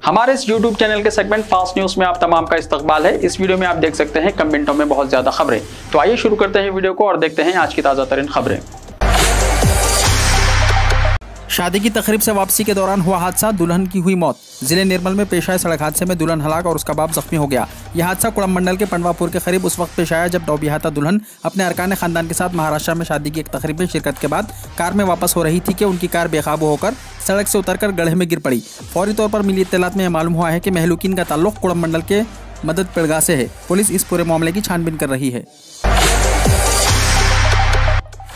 हमारे इस YouTube channel के सेगमेंट फास्ट न्यूज में आप तमाम का इस्तकबाल है। इस वीडियो में आप देख सकते हैं कम मिनटों में बहुत ज्यादा खबरें। तो आइए शुरू करते हैं वीडियो को और देखते हैं आज की ताजा तरीन खबरें। शादी की तकरीब से वापसी के दौरान हुआ हादसा, दुल्हन की हुई मौत। जिले निर्मल में पेश आए सड़क हादसे में दुल्हन हलाक और उसका बाप जख्मी हो गया। यह हादसा कुड़म मंडल के पंडवापुर के करीब उस वक्त पेश आया जब नौबियाहता दुल्हन अपने अरकान खानदान के साथ महाराष्ट्र में शादी की एक तकरीब में शिरकत के बाद कार में वापस हो रही थी कि उनकी कार बेकाबू होकर सड़क से उतरकर गड्ढे में गिर पड़ी। फौरी तौर पर मिली इत्तलात में यह मालूम हुआ है कि महलूकिन का ताल्लुक कुड़म मंडल के मदद पेड़गा से है। पुलिस इस पूरे मामले की छानबीन कर रही है।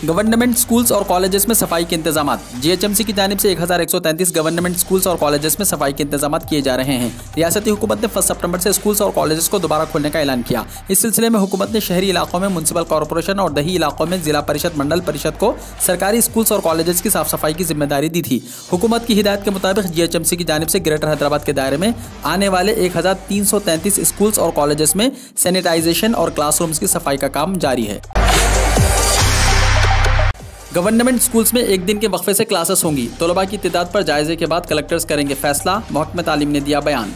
गवर्नमेंट स्कूल्स और कॉलेजेस में सफाई के इंतजाम। जीएचएमसी की जानिब से 1133 गवर्नमेंट स्कूल्स और कॉलेजेस में सफाई के इंतजाम किए जा रहे हैं। रियासती हुकूमत ने 1 सितंबर से स्कूल्स और कॉलेजेस को दोबारा खोलने का ऐलान किया। इस सिलसिले में हुकूमत ने शहरी इलाकों में म्युनिसिपल कॉर्पोरेशन और दही इलाकों में जिला परिषद मंडल परिषद को सरकारी स्कूल्स और कॉलेजेस की साफ सफाई की जिम्मेदारी दी थी। हुकूमत की हिदायत के मुताबिक जीएचएमसी की जानिब से ग्रेटर हैदराबाद के दायरे में आने वाले 1333 स्कूल्स और कॉलेजेस में सैनिटाइजेशन और क्लासरूम्स की सफाई का काम जारी है। गवर्नमेंट स्कूल्स में एक दिन के वक्फे से क्लासेस होंगी। तलबा की तादाद पर जायजे के बाद कलेक्टर्स करेंगे फैसला, महकमा तालीम ने दिया बयान।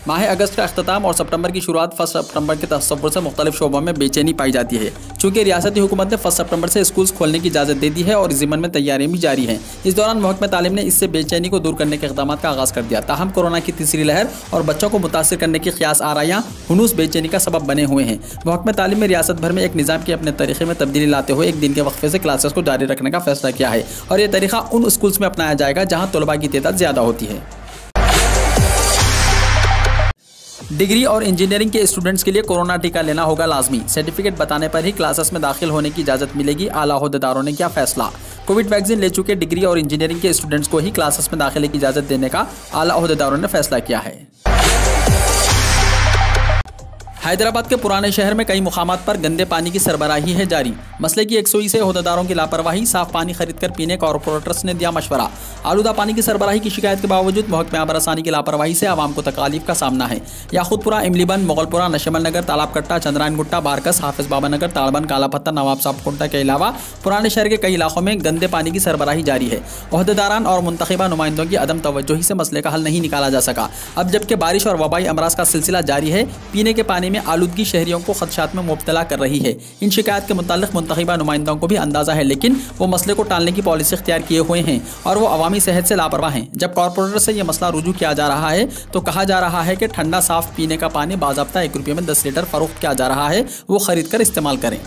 माह अगस्त का अख्ताम और सितंबर की शुरुआत 1 सितंबर के तसव्वुर से मुख्तलिफ शोबों में बेचैनी पाई जाती है। चूँकि रियासती हुकूमत ने 1 सितंबर से स्कूल्स खोलने की इजाज़त दे दी है और इस ज़िम्मन में तैयारियां भी जारी हैं। इस दौरान महकमा तालीम ने इससे बेचैनी को दूर करने के इक़दामात का आगाज़ कर दिया। ताहम कोरोना की तीसरी लहर और बच्चों को मुतासिर करने की क़यास आरायां हुनूस बेचैनी का सबब बने हुए हैं। महकमा तालीम में रियासत भर में एक निज़ाम के अपने तरीक़े में तब्दीली लाते हुए एक दिन के वक्फे से क्लासेस को जारी रखने का फैसला किया है और यह तरीक़ा उन स्कूल्स में अपनाया जाएगा जहाँ तलबा की तादाद ज़्यादा होती है। डिग्री और इंजीनियरिंग के स्टूडेंट्स के लिए कोरोना टीका लेना होगा लाजमी। सर्टिफिकेट बताने पर ही क्लासेस में दाखिल होने की इजाज़त मिलेगी। आला ओहदेदारों ने किया फैसला। कोविड वैक्सीन ले चुके डिग्री और इंजीनियरिंग के स्टूडेंट्स को ही क्लासेस में दाखिले की इजाज़त देने का आला ओहदेदारों ने फैसला किया है। हैदराबाद के पुराने शहर में कई मुकामात पर गंदे पानी की सरबराही है जारी। मसले की एकसुई से ओहदेदारों की लापरवाही, साफ पानी खरीद कर पीने कॉर्पोरेटर्स ने दिया मशवरा। आलूदा पानी की सरबराही की शिकायत के बावजूद महकमा आब रसानी की लापरवाही से आवाम को तकालीफ का सामना है। याखूतपुरा, इमलीबंद, मुगलपुरा, नशमल नगर, तालाब कट्टा, चंद्रायन गुट्टा, बारकस, हाफिज बाबा नगर, ताड़बंद, काला पत्थर, नवाब साहब कुंटा के अलावा पुराने शहर के कई इलाकों में गंदे पानी की सरबराही जारी है। ओहदेदारान और मुंतखबा नुमाइंदों की अदम तवज्जोही से मसले का हल नहीं निकाला जा सका। अब जबकि बारिश और वबाई अमराज का सिलसिला जारी है, पीने के पानी में आलूदगी शहरियों को खदशात में मुब्तला कर रही है। इन शिकायत के मुतालिक मुंतखबा नुमाइंदों को भी अंदाजा है, लेकिन वो मसले को टालने की पॉलिसी इख्तियार किए हुए हैं और वो अवामी सेहत से लापरवाह हैं। जब कॉर्पोरेटर से यह मसला रुजू किया जा रहा है तो कहा जा रहा है कि ठंडा साफ पीने का पानी बाज़ाब्ता 1 रुपये में 10 लीटर फरोख्त किया जा रहा है, वो खरीद कर इस्तेमाल करें।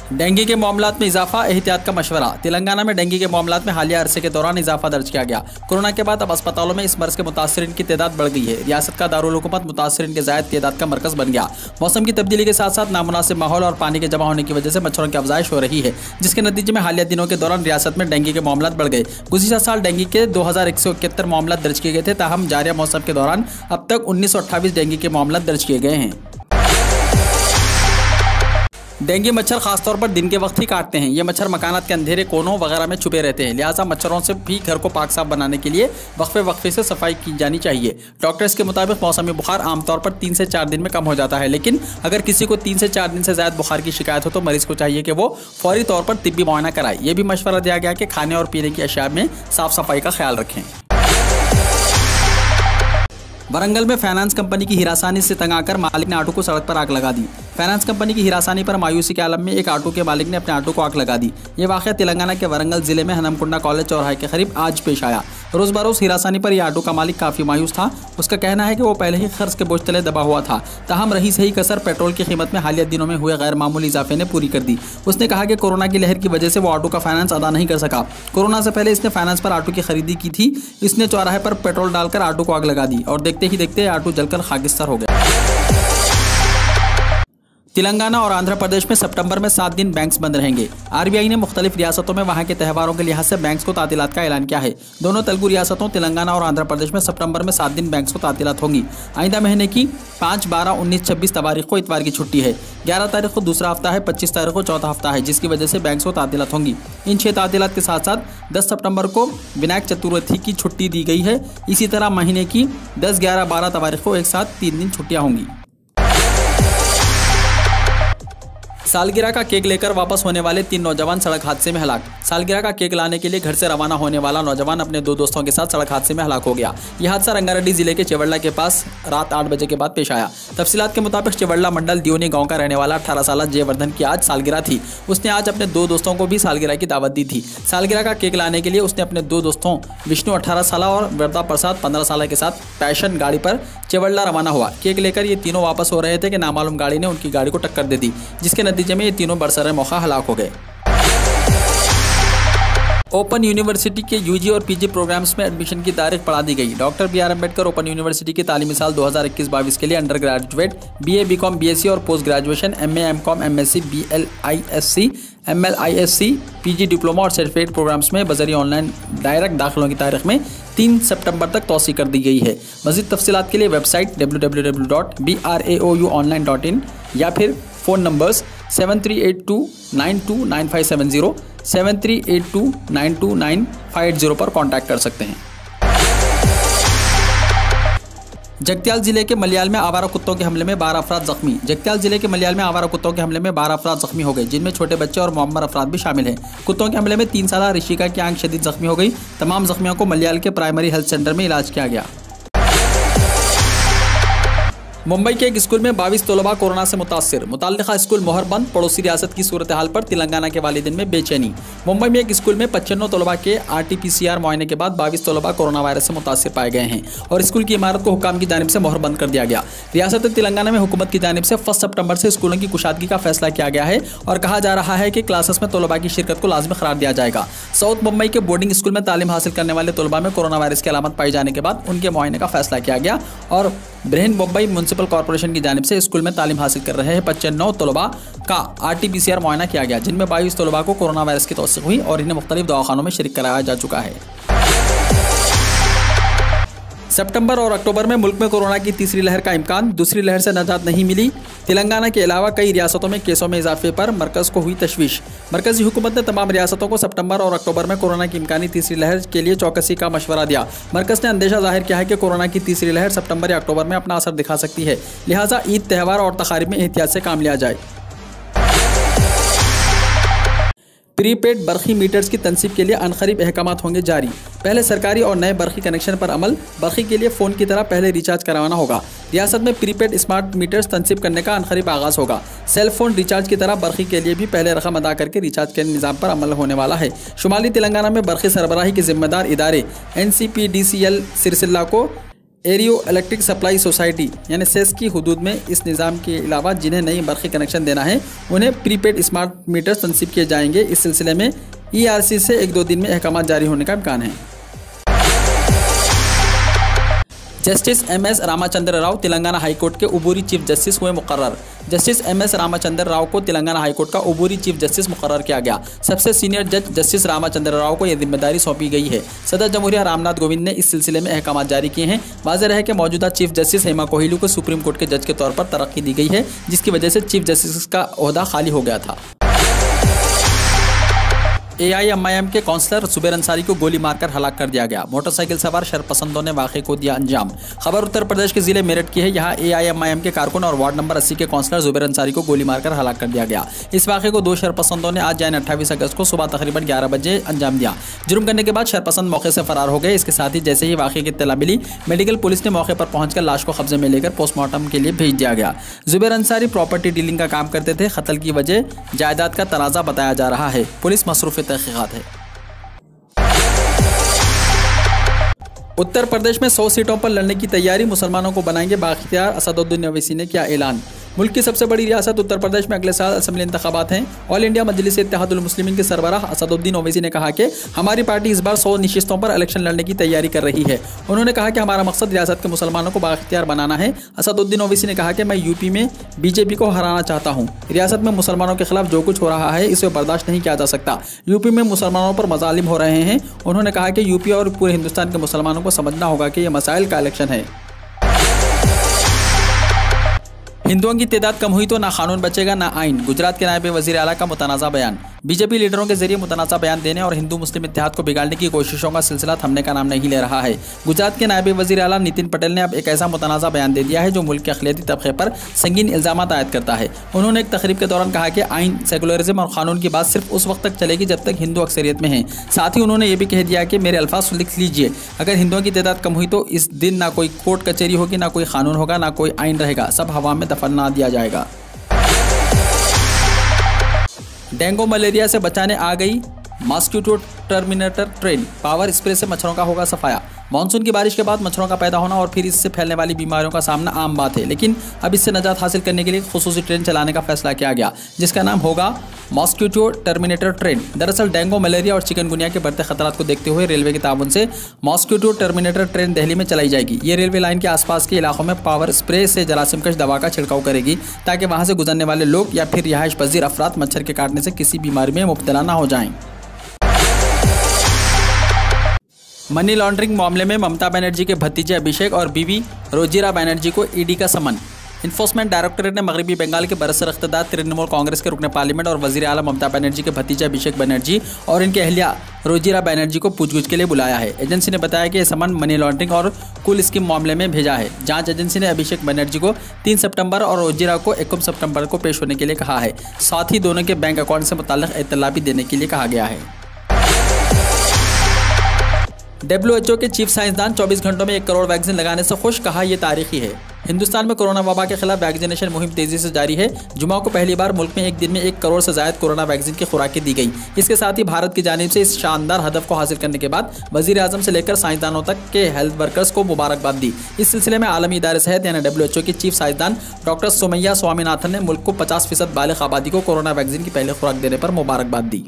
डेंगू के मामलात में इजाफा, एहतियात का मशवरा। तेलंगाना में डेंगू के मामलात में हालिया अरसे के दौरान इजाफा दर्ज किया गया। कोरोना के बाद अब अस्पतालों में इस मर्ज के मुतासरीन की तादाद बढ़ गई है। रियासत का दारुल हुकूमत मुतासरीन के ज़ायद तादाद का मरकज़ बन गया। मौसम की तब्दीली के साथ साथ नामुनासिब माहौल और पानी के जमा होने की वजह से मच्छरों की अफजाइश हो रही है, जिसके नतीजे में हालिया दिनों के दौरान रियासत में डेंगू के मामलात बढ़ गए। गुज़िश्ता साल डेंगू के 2171 मामलात दर्ज किए गए थे। ताहम जारिया मौसम के दौरान अब तक 1928 डेंगू के मामलात दर्ज किए गए हैं। डेंगू मच्छर खासतौर पर दिन के वक्त ही काटते हैं। ये मच्छर मकानात के अंधेरे कोनों वगैरह में छुपे रहते हैं, लिहाजा मच्छरों से भी घर को पाक साफ बनाने के लिए वक्फे से सफाई की जानी चाहिए। डॉक्टर्स के मुताबिक मौसमी बुखार आमतौर पर 3 से 4 दिन में कम हो जाता है, लेकिन अगर किसी को 3 से 4 दिन से ज़्यादा बुखार की शिकायत हो तो मरीज को चाहिए कि वो फौरी तौर पर तिब्बी मुआयना कराए। ये भी मशवरा दिया गया कि खाने और पीने की अशिया में साफ सफाई का ख्याल रखें। वरंगल में फाइनेंस कंपनी की हिरासानी से तंग आकर मालिक ने ऑटो को सड़क पर आग लगा दी। फाइनेंस कंपनी की हिरासानी पर मायूसी के आलम में एक ऑटो के मालिक ने अपने ऑटो को आग लगा दी। ये वाक़या तेलंगाना के वरंगल जिले में हनमकुंडा कॉलेज चौराहे के करीब आज पेश आया। रोज़ बरोज़ हिरासानी पर यह ऑटो का मालिक काफ़ी मायूस था। उसका कहना है कि वो पहले ही खर्च के बोझ तले दबा हुआ था। ताहम रही सही कसर पेट्रोल की कीमत में हालिया दिनों में हुए गैर मामूली इजाफे ने पूरी कर दी। उसने कहा कि कोरोना की लहर की वजह से वो ऑटो का फाइनेंस अदा नहीं कर सका। कोरोना से पहले इसने फाइनेंस पर ऑटो की खरीदी की थी। इसने चौराहे पर पेट्रोल डालकर ऑटो को आग लगा दी और देखते ही देखते ऑटो जलकर खाकिस्तान हो गया। तेलंगाना और आंध्र प्रदेश में सितंबर में 7 दिन बैंक्स बंद रहेंगे। आरबीआई ने मुख्तलिफ रियासतों में वहां के त्यौहारों के लिहाज से बैंक्स को तातीलात का ऐलान किया है। दोनों तेलुगु रियासतों तेलंगाना और आंध्र प्रदेश में सितंबर में 7 दिन बैंक्स को तातीलात होंगी। आइंदा महीने की 5, 12, 19, 26 तारीख को इतवार की छुट्टी है। 11 तारीख को दूसरा हफ्ता है, 25 तारीख को चौथा हफ्ता है, जिसकी वजह से बैंक्स को तातीलात होंगी। इन 6 तातीलात के साथ साथ 10 सितंबर को विनायक चतुर्थी की छुट्टी दी गई है। इसी तरह महीने की 10, 11, 12 तारीख को एक साथ 3 दिन छुट्टियां होंगी। सालगिरह का केक लेकर वापस होने वाले 3 नौजवान सड़क हादसे में हलाक। सालगिरह का केक लाने के लिए घर से रवाना होने वाला नौजवान अपने 2 दोस्तों के साथ सड़क हादसे में हलाक हो गया। यह हादसा रंगारेड्डी जिले के चेवड़ला के पास रात 8 बजे के बाद पेश आया। तफसीलात के मुताबिक चेवड़ला मंडल दियोनी गांव का रहने वाला 18 साल जयवर्धन की आज सालगिरह थी। उसने आज अपने 2 दोस्तों को भी सालगिरह की दावत दी थी। सालगिरह का केक लाने के लिए उसने अपने 2 दोस्तों विष्णु 18 साल और वृद्धा प्रसाद 15 साल के साथ पैशन गाड़ी पर चेवड़ला रवाना हुआ। केक लेकर ये तीनों वापस हो रहे थे कि नामालूम गाड़ी ने उनकी गाड़ी को टक्कर दे दी, जिसके नतीजे में ये तीनों बरसरे मौका हलाक हो गए। ओपन यूनिवर्सिटी के यूजी और पीजी प्रोग्राम्स में एडमिशन की तारीख बढ़ा दी गई। Doctor B R Ambedkar open university की तालीमी साल 2021-22 के लिए under graduate BA BCom BSc और post graduation MA MCom MSc BLISc MLISc PG diploma और सर्टिफिकेट प्रोग्राम्स में बजरी ऑनलाइन डायरेक्ट दाखिलों की तारीख में 3 सितंबर तक तौसी कर दी गई है। मज़ीद तफसीलात के लिए वेबसाइट www.braoonline.in या फिर फ़ोन नंबर्स 7382929570 7382929580 पर कॉन्टैक्ट कर सकते हैं। जगत्याल जिले के मलियाल में आवारा कुत्तों के हमले में 12 अफराद जख्मी। जगत्याल जिले के मलियाल में आवारा कुत्तों के हमले में 12 अफराद जख्मी हो गए, जिनमें छोटे बच्चे और मुअम्मर अफराद भी शामिल हैं। कुत्तों के हमले में 3 साला ऋषिका की आंख शदीद जख्मी हो गई। तमाम जख्मियों को मलियाल के प्राइमरी हेल्थ सेंटर में इलाज किया गया। मुंबई के एक स्कूल में 22 तलबा कोरोना से मुतासिर। मुताल्लिका स्कूल मोहर बंद, पड़ोसी रियासत की सूरत हाल पर तेलंगाना के वालिदैन में बेचैनी। मुंबई में एक स्कूल में 95 तलबा के RT-PCR मुआयने के बाद 22 तलबा कोरोना वायरस से मुतासिर पाए गए हैं और स्कूल की इमारत को हुकाम की जानिब से मोहर बंद कर दिया गया। रियासत तेलंगाना में हुकूमत की जानिब से 1 सितंबर से स्कूलों की कुशादगी का फैसला किया गया है और कहा जा रहा है कि क्लासेस में तलबा की शिरकत को लाजमी करार दिया जाएगा। साउथ मुंबई के बोर्डिंग स्कूल में तालीम हासिल करने वाले तलबा में कोरोना वायरस की अलामत पाई जाने के बाद उनके मुआयने का फैसला किया गया और ब्रिहन मुंबई म्यूनसिपल कॉर्पोरेशन की जानिब से स्कूल में तालीम हासिल कर रहे 95 तलबा का RT-PCR मुआयना किया गया, जिनमें 22 तलबा को कोरोना वायरस की तौसीक हुई और इन्हें मुख्तलिफ दवाखानों में शरीक कराया जा चुका है। सितंबर और अक्टूबर में मुल्क में कोरोना की तीसरी लहर का इम्कान, दूसरी लहर से निजात नहीं मिली। तेलंगाना के अलावा कई रियासतों में केसों में इजाफे पर मरकज़ को हुई तशवीश। मरकजी हुकूमत ने तमाम रियासतों को सितंबर और अक्टूबर में कोरोना की इम्कानी तीसरी लहर के लिए चौकसी का मशवरा दिया। मरकज़ ने अंदेशा जाहिर किया है कि कोरोना की तीसरी लहर सितंबर या अक्टूबर में अपना असर दिखा सकती है, लिहाजा ईद, त्यौहार और तकारीब में एहतियात से काम लिया जाए। प्रीपेड बरखी मीटर्स की तनसीब के लिए अनकरीब अहकामात होंगे जारी। पहले सरकारी और नए बरखी कनेक्शन पर अमल। बरखी के लिए फ़ोन की तरह पहले रिचार्ज करवाना होगा। रियासत में प्रीपेड स्मार्ट मीटर्स तनसीब करने का अनकरीब आगाज़ होगा। सेल फोन रिचार्ज की तरह बरखी के लिए भी पहले रकम अदा करके रिचार्ज के निज़ाम पर अमल होने वाला है। शुमाली तेलंगाना में बरखी सरबराही के जिम्मेदार इदारे NCPDCL सिरसिल्ला को एरियो इलेक्ट्रिक सप्लाई सोसाइटी यानी सेस की हुदूद में इस निज़ाम के अलावा जिन्हें नई बरखी कनेक्शन देना है उन्हें प्रीपेड स्मार्ट मीटर्स तनसीब किए जाएंगे। इस सिलसिले में ERC से 1-2 दिन में अहकाम जारी होने का इम्कान है। Justice MS Ramachandra Rao Telangana high court के उबूरी चीफ जस्टिस हुए मुकर्रर। जस्टिस MS रामाचंद्र राव को तेलंगाना हाईकोर्ट का उबूरी चीफ जस्टिस मुकर्रर किया गया। सबसे सीनियर जज जस्टिस रामाचंद्र राव को यह जिम्मेदारी सौंपी गई है। सदर जमहूरिया रामनाथ कोविंद ने इस सिलसिले में अहकाम जारी किए हैं। वाज़ेह है कि मौजूदा चीफ जस्टिस हेमा कोहिलू को सुप्रीम कोर्ट के जज के तौर पर तरक्की दी गई है, जिसकी वजह से चीफ जस्टिस का ओहदा खाली हो गया था। AIMIM के काउंसलर जुबैर अंसारी को गोली मारकर हलाक कर दिया गया। मोटरसाइकिल सवार शरपसंदों ने वाक़े को दिया अंजाम। खबर उत्तर प्रदेश के जिले मेरठ की है। यहाँ AIMIM के कारकुन और वार्ड नंबर 80 के काउंसलर जुबैर अंसारी को गोली मारकर हलाक कर दिया गया। इस वाक़े को 2 शरपसंदों ने आज यानी 28 अगस्त को सुबह तकरीबन 11 बजे अंजाम दिया। जुर्म करने के बाद शरपसंद मौके से फरार हो गए। इसके साथ ही जैसे ही वाक़े की इत्तला मिली, मेडिकल पुलिस ने मौके पर पहुंचकर लाश को कब्जे में लेकर पोस्टमार्टम के लिए भेज दिया गया। जुबैर अंसारी प्रॉपर्टी डीलिंग का काम करते थे। कत्ल की वजह जायदाद का तनाज़ा बताया जा रहा है। पुलिस मसरूफ़ तहक़ीक़ात है। उत्तर प्रदेश में 100 सीटों पर लड़ने की तैयारी, मुसलमानों को बनाएंगे बाख्तियार, असदुद्दीन ओवैसी ने किया ऐलान। मुल्क की सबसे बड़ी रियासत उत्तर प्रदेश में अगले साल असेंबली इंतखाबात हैं। ऑल इंडिया मजलिस इत्तेहादुल मुस्लिमीन के सरबराह असदुद्दीन ओवैसी ने कहा कि हमारी पार्टी इस बार 100 नशिस्तों पर इलेक्शन लड़ने की तैयारी कर रही है। उन्होंने कहा कि हमारा मकसद रियासत के मुसलमानों को बाख्तियार बनाना है। असदुद्दीन ओवैसी ने कहा कि मैं यूपी में बीजेपी को हराना चाहता हूँ। रियासत में मुसलमानों के खिलाफ जो कुछ हो रहा है इसे बर्दाश्त नहीं किया जा सकता। यूपी में मुसलमानों पर मजालिम हो रहे हैं। उन्होंने कहा कि यूपी और पूरे हिंदुस्तान के मुसलमानों को समझना होगा कि यह मसाइल का इलेक्शन है। हिंदुओं की तादाद कम हुई तो ना कानून बचेगा ना आइन। गुजरात के नायब वज़ीर आला का मुतनाज़ा बयान। बीजेपी लीडरों के जरिए मुतनाज़ा बयान देने और हिंदू मुस्लिम इत्तेहाद को बिगाड़ने की कोशिशों का सिलसिला थमने का नाम नहीं ले रहा है। गुजरात के नायब वज़ीर आला नितिन पटेल ने अब एक ऐसा मुतनाज़ा बयान दे दिया है जो मुल्क के अक़लियती तबक़े पर संगीन इल्ज़ाम आयद करता है। उन्होंने एक तकरीब के दौरान कहा कि आइन, सेकुलरिज्म और कानून की बात सिर्फ उस वक्त तक चलेगी जब तक हिंदू अक्सरियत में है। साथ ही उन्होंने ये भी कह दिया कि मेरे अल्फाज लिख लीजिए, अगर हिंदुओं की तादाद कम हुई तो इस दिन ना कोई कोर्ट कचहरी होगी, ना कोई कानून होगा, ना कोई आइन रहेगा, सब हवा में दफना दिया जाएगा। डेंगू मलेरिया से बचाने आ गई mosquito terminator train, power spray से मच्छरों का होगा सफाया। मानसून की बारिश के बाद मच्छरों का पैदा होना और फिर इससे फैलने वाली बीमारियों का सामना आम बात है, लेकिन अब इससे निजात हासिल करने के लिए खुसूसी ट्रेन चलाने का फैसला किया गया, जिसका नाम होगा मॉस्किटो टर्मिनेटर ट्रेन। दरअसल डेंगू, मलेरिया और चिकनगुनिया के बढ़ते खतरात को देखते हुए रेलवे के ताउन से मॉस्किटो टर्मिनेटर ट्रेन दिल्ली में चलाई जाएगी। ये रेलवे लाइन के आसपास के इलाकों में पावर स्प्रे से जरासीमकश दवा का छिड़काव करेगी, ताकि वहां से गुजरने वाले लोग या फिर रिहाइश पजीर अफराद मच्छर के काटने से किसी बीमारी में मुब्तला ना हो जाएं। मनी लॉन्ड्रिंग मामले में ममता बनर्जी के भतीजे अभिषेक और बीवी रोजिरा बनर्जी को ईडी का समन। इन्फोर्समेंट डायरेक्टरेट ने मगरबी बंगाल के बरसर इख्तिदार तृणमूल कांग्रेस के रुकने पार्लियामेंट और वजीर आला ममता बनर्जी के भतीजे अभिषेक बनर्जी और इनके अहलिया रोजिरा बनर्जी को पूछगछ के लिए बुलाया है। एजेंसी ने बताया कि यह समन मनी लॉन्ड्रिंग और कुल स्कीम मामले में भेजा है। जांच एजेंसी ने अभिषेक बनर्जी को 3 सितंबर और रोजिरा को 21 सितंबर को पेश होने के लिए कहा है। साथ ही दोनों के बैंक अकाउंट से मुताल्लिक इत्तला भी देने के लिए कहा गया है। WHO के चीफ साइंसदान 24 घंटों में 1 करोड़ वैक्सीन लगाने से खुश, कहा यह तारीखी है। हिंदुस्तान में कोरोना वबा के खिलाफ वैक्सीनेशन मुहिम तेजी से जारी है। जुमा को पहली बार मुल्क में एक दिन में 1 करोड़ से ज्यादा कोरोना वैक्सीन की खुराकें दी गई। इसके साथ ही भारत की जानिब से इस शानदार हदफ को हासिल करने के बाद वजीर आजम से लेकर साइंसदानों तक के हेल्थ वर्कर्स को मुबारकबाद दी। इस सिलसिले में आलमी इदारे सेहत यानी WHO की चीफ साइंसदान डॉक्टर सोमैया स्वामीनाथन ने मुल्क को 50% बालिग आबादी को कोरोना वैक्सीन की पहली खुराक देने पर मुबारकबाद दी।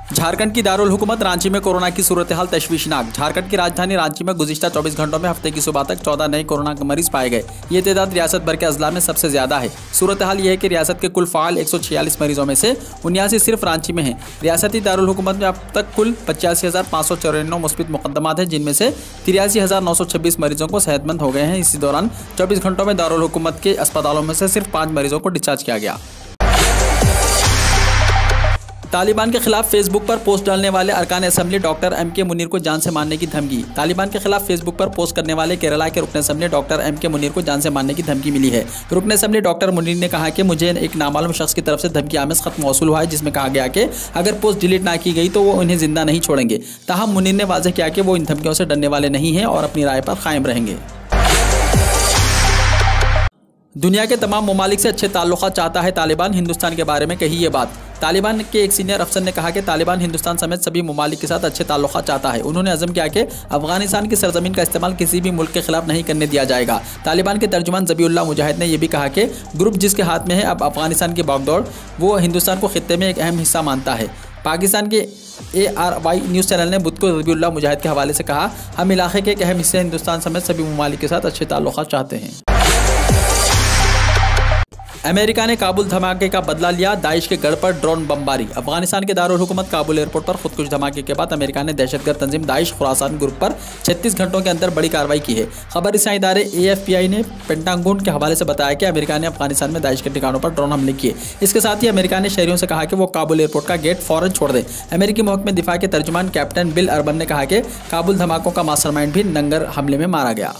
झारखंड की दारुल हुकूमत रांची में कोरोना की सूरत हाल तशवीशनाक। झारखंड की राजधानी रांची में गुज़िश्ता 24 घंटों में हफ्ते की सुबह तक 14 नए कोरोना के मरीज पाए गए। ये तादाद रियासत भर के अजला में सबसे ज्यादा है। सूरत हाल यह है कि रियासत के कुल फ़ाल 146 मरीजों में से 79 सिर्फ रांची में हैं। रियासती दारुल हुकूमत में अब तक कुल 85,594 मुस्बित मुकदमात हैं, जिनमें से 83,926 मरीजों को सेहतमंद हो गए हैं। इसी दौरान 24 घंटों में दारुल हुकूमत के अस्पतालों में से सिर्फ 5 मरीजों को डिस्चार्ज किया गया। तालिबान के खिलाफ फेसबुक पर पोस्ट डालने वाले अरकान असम्बली डॉक्टर MK मुनीर को जान से मारने की धमकी। तालिबान के खिलाफ फेसबुक पर पोस्ट करने वाले केरला के रुकन असम्बली डॉक्टर MK मुनीर को जान से मारने की धमकी मिली है। रुकन असम्बली डॉक्टर मुनीर ने कहा कि मुझे एक नामालूम शख्स की तरफ से धमकी आमेज खत मौसूल हुआ है, जिसमें कहा गया कि अगर पोस्ट डिलीट ना की गई तो वो उन्हें जिंदा नहीं छोड़ेंगे। ताहम मुनीर ने वाज़ेह किया कि वो इन धमकियों से डरने वाले नहीं हैं और अपनी राय पर कायम रहेंगे। दुनिया के तमाम ममालिक से अच्छे ताल्लुकात चाहता है तालिबान, हिंदुस्तान के बारे में कही ये बात। तालिबान के एक सीनियर अफसर ने कहा कि तालिबान हिंदुस्तान समेत सभी ममालिक के साथ अच्छे ताल्लुकात चाहता है। उन्होंने अज़म किया कि अफगानिस्तान की सरजमीन का इस्तेमाल किसी भी मुल्क के खिलाफ नहीं करने दिया जाएगा। तालिबान के तर्जुमान ज़बीउल्लाह मुजाहिद ने यह भी कहा कि ग्रुप जिसके हाथ में है अब अफगानिस्तान की बागडोर, वो हिंदुस्तान को खित्ते में एक अहम हिस्सा मानता है। पाकिस्तान के ARY न्यूज़ चैनल ने बुध को ज़बीउल्लाह मुजाहिद के हवाले से कहा, हम इलाके के एक अहम हिस्से हिंदुस्तान समेत सभी ममालिक के साथ अच्छे ताल्लुकात चाहते हैं। अमेरिका ने काबुल धमाके का बदला लिया, दाइश के गढ़ पर ड्रोन बमबारी। अफगानिस्तान के दारुल हुकूमत काबुल एयरपोर्ट पर खुदकुश धमाके के बाद अमेरिका ने दहशतगर्द तंजीम दाइश खुरासान ग्रुप पर 36 घंटों के अंदर बड़ी कार्रवाई की है। खबर रसाई इदारे AFPI ने पेंटागन के हवाले से बताया कि अमेरिका ने अफगानिस्तान में दाइश के ठिकानों पर ड्रोन हमले किए। इसके साथ ही अमेरिका ने शहरियों से कहा कि वो काबुल एयरपोर्ट का गेट फौरन छोड़ दें। अमेरिकी महकमे दिफा के तर्जुमान कैप्टन बिल अर्बन ने कहा कि काबुल धमाकों का मास्टरमाइंड भी नंगर हमले में मारा गया।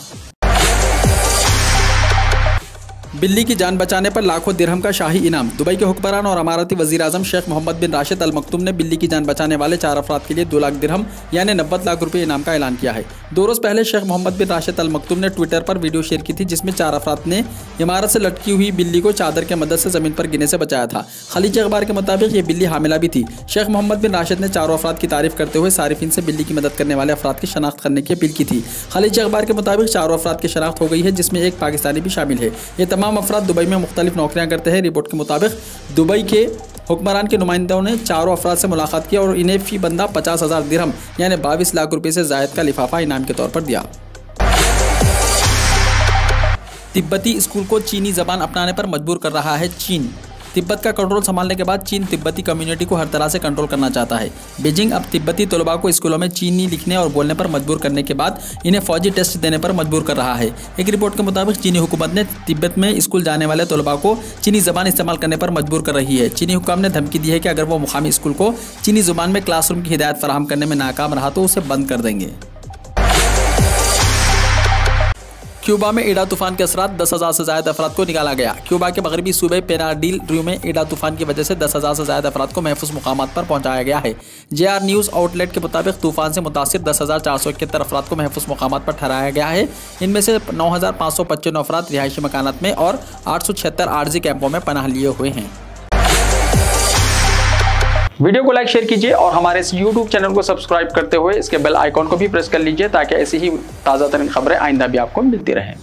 बिल्ली की जान बचाने पर लाखों दिरहम का शाही इनाम। दुबई के हुक्मरान और अमारती वजीर आजम शेख मोहम्मद बिन राशिद अल मकतूम ने बिल्ली की जान बचाने वाले 4 अफराद के लिए 2 लाख दिरहम यानी 90 लाख रुपए इनाम का ऐलान किया है। 2 रोज़ पहले शेख मोहम्मद बिन राशिद अल मकतूम ने ट्विटर पर वीडियो शेयर की थी, जिसमें 4 अफराद ने इमारत से लटकी हुई बिल्ली को चादर की मदद से ज़मीन पर गिरने से बचाया था। खलीज अखबार के मुताबिक ये बिल्ली हामिला भी थी। शेख मोहम्मद बिन राशिद ने 4 अफराद की तारीफ करते हुए सारिफिन से बिल्ली की मदद करने वाले अफराद की शनाख्त करने की अपील की थी। खलीज अखबार के मुताबिक 4 अफराद की शनाख्त हो गई है, जिसमें एक पाकिस्तानी भी शामिल है। ये तमाम अफराद दुबई में मुख्तलिफ नौकरियां करते हैं। रिपोर्ट के मुताबिक दुबई के हुक्मरान के नुमाइंदों ने 4 अफराद से मुलाकात की और इन्हें फी बंदा 50,000 दिरहम यानी 22 लाख रुपए से जायद का लिफाफा इनाम के तौर पर दिया। तिब्बती स्कूल को चीनी जबान अपनाने पर मजबूर कर रहा है चीन। तिब्बत का कंट्रोल संभालने के बाद चीन तिब्बती कम्युनिटी को हर तरह से कंट्रोल करना चाहता है। बीजिंग अब तिब्बती तलबा को स्कूलों में चीनी लिखने और बोलने पर मजबूर करने के बाद इन्हें फौजी टेस्ट देने पर मजबूर कर रहा है। एक रिपोर्ट के मुताबिक चीनी हुकूमत ने तिब्बत में स्कूल जाने वाले तलबा को चीनी ज़बान इस्तेमाल करने पर मजबूर कर रही है। चीनी हुक्काम ने धमकी दी है कि अगर वो मुकामी स्कूल को चीनी ज़ुबान में क्लासरूम की हिदायत फराहम करने में नाकाम रहा तो उसे बंद कर देंगे। क्यूबा में एडा तूफान के असरात 10,000 से ज़्यादा अफराद को निकाला गया। क्यूबा के मगरबी सूबे पेनाडिल र्यू में एडा तूफान की वजह से 10,000 से ज़्यादा अफराद को महफूज मुकामात पर पहुंचाया गया है। JR न्यूज़ आउटलेट के मुताबिक तूफान से मुतासिर 10,471 अफराद को महफूज मुकामात पर ठहराया गया है। इनमें से 9,595 अफराद रिहायशी मकानात में और 876 आर्जी कैंपों में पनाह लिए हुए हैं। वीडियो को लाइक शेयर कीजिए और हमारे इस YouTube चैनल को सब्सक्राइब करते हुए इसके बेल आइकॉन को भी प्रेस कर लीजिए ताकि ऐसी ही ताज़ा तरीन खबरें आइंदा भी आपको मिलती रहें।